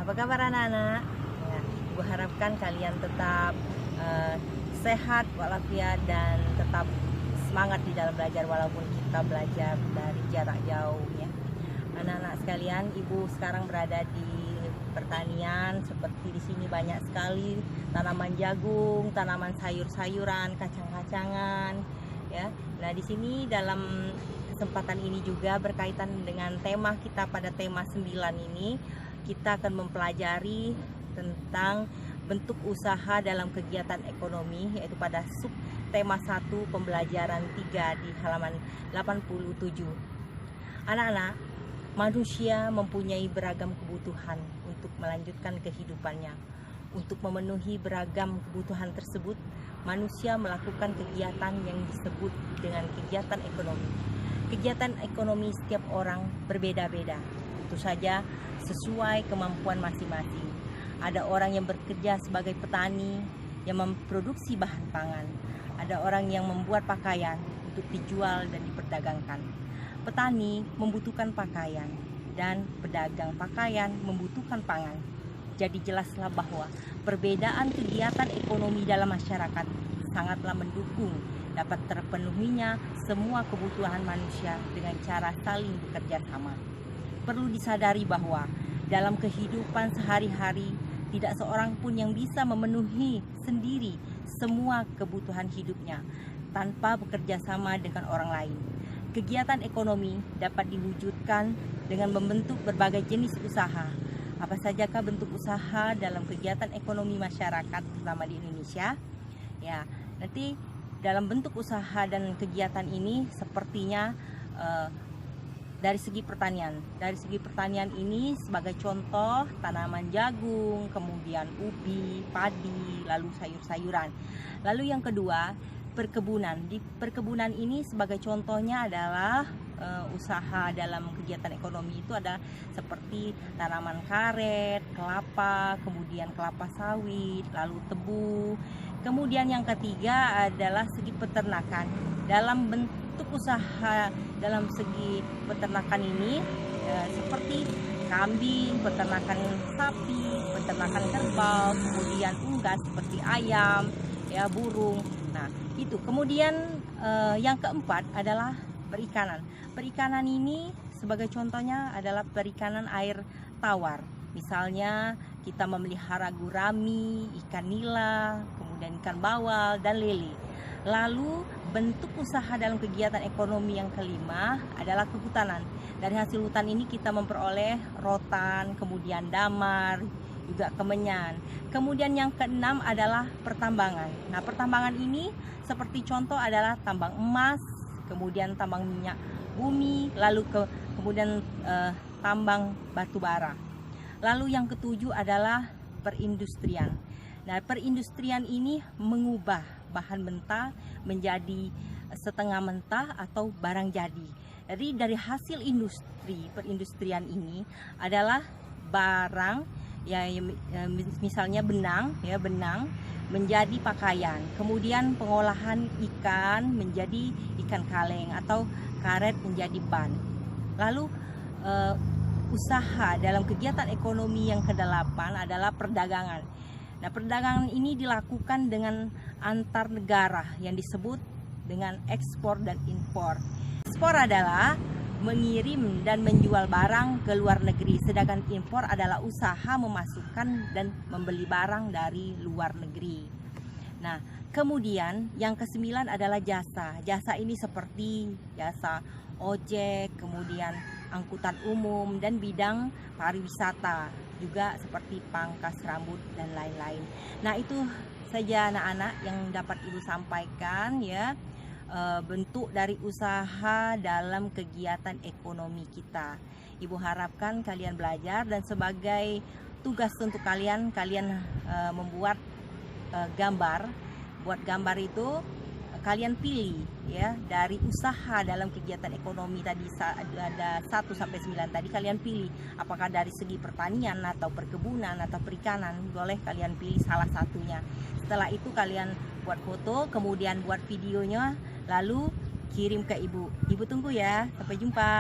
Apa kabar anak-anak? Ya, Ibu harapkan kalian tetap sehat walafiat dan tetap semangat di dalam belajar walaupun kita belajar dari jarak jauh ya. Anak-anak sekalian, Ibu sekarang berada di pertanian. Seperti di sini banyak sekali tanaman jagung, tanaman sayur-sayuran, kacang-kacangan ya. Nah, di sini dalam kesempatan ini juga berkaitan dengan tema kita pada tema 9 ini, kita akan mempelajari tentang bentuk usaha dalam kegiatan ekonomi, yaitu pada sub tema 1 pembelajaran 3 di halaman 87. Anak-anak, manusia mempunyai beragam kebutuhan untuk melanjutkan kehidupannya. Untuk memenuhi beragam kebutuhan tersebut, manusia melakukan kegiatan yang disebut dengan kegiatan ekonomi. Kegiatan ekonomi setiap orang berbeda-beda, tentu saja sesuai kemampuan masing-masing. Ada orang yang bekerja sebagai petani yang memproduksi bahan pangan. Ada orang yang membuat pakaian untuk dijual dan diperdagangkan. Petani membutuhkan pakaian dan pedagang pakaian membutuhkan pangan. Jadi jelaslah bahwa perbedaan kegiatan ekonomi dalam masyarakat sangatlah mendukung dapat terpenuhinya semua kebutuhan manusia dengan cara saling bekerja sama. Perlu disadari bahwa dalam kehidupan sehari-hari tidak seorang pun yang bisa memenuhi sendiri semua kebutuhan hidupnya tanpa bekerja sama dengan orang lain. Kegiatan ekonomi dapat diwujudkan dengan membentuk berbagai jenis usaha. Apa sajakah bentuk usaha dalam kegiatan ekonomi masyarakat, terutama di Indonesia? Ya, nanti dalam bentuk usaha dan kegiatan ini sepertinya dari segi pertanian. Dari segi pertanian ini sebagai contoh tanaman jagung, kemudian ubi, padi, lalu sayur-sayuran. Lalu yang kedua, perkebunan. Di perkebunan ini sebagai contohnya adalah usaha dalam kegiatan ekonomi itu ada seperti tanaman karet, kelapa, kemudian kelapa sawit, lalu tebu. Kemudian yang ketiga adalah segi peternakan. Dalam bentuk usaha dalam segi peternakan ini seperti kambing, peternakan sapi, peternakan kerbau, kemudian unggas seperti ayam, ya, burung. Nah, itu. Kemudian yang keempat adalah perikanan. Perikanan ini sebagai contohnya adalah perikanan air tawar. Misalnya kita memelihara gurami, ikan nila, kemudian ikan bawal dan lele. Lalu bentuk usaha dalam kegiatan ekonomi yang kelima adalah kehutanan. Dari hasil hutan ini kita memperoleh rotan, kemudian damar, juga kemenyan. Kemudian yang keenam adalah pertambangan. Nah, pertambangan ini seperti contoh adalah tambang emas, kemudian tambang minyak bumi, lalu kemudian tambang batu bara. Lalu yang ketujuh adalah perindustrian. Nah, perindustrian ini mengubah bahan mentah menjadi setengah mentah atau barang jadi. Jadi dari hasil industri perindustrian ini adalah barang ya, misalnya benang menjadi pakaian, kemudian pengolahan ikan menjadi ikan kaleng atau karet menjadi ban. Lalu usaha dalam kegiatan ekonomi yang kedelapan adalah perdagangan. Nah, perdagangan ini dilakukan dengan antar negara yang disebut dengan ekspor dan impor. Ekspor adalah mengirim dan menjual barang ke luar negeri, sedangkan impor adalah usaha memasukkan dan membeli barang dari luar negeri. Nah, kemudian yang kesembilan adalah jasa. Jasa ini seperti jasa ojek, kemudian angkutan umum dan bidang pariwisata, juga seperti pangkas rambut dan lain-lain. Nah, itu saja anak-anak yang dapat Ibu sampaikan ya, bentuk dari usaha dalam kegiatan ekonomi kita. Ibu harapkan kalian belajar dan sebagai tugas untuk kalian membuat gambar. Buat gambar itu kalian pilih ya dari usaha dalam kegiatan ekonomi tadi ada 1 sampai 9 tadi, kalian pilih apakah dari segi pertanian atau perkebunan atau perikanan. Boleh kalian pilih salah satunya. Setelah itu kalian buat foto, kemudian buat videonya, lalu kirim ke Ibu. Ibu tunggu ya. Sampai jumpa.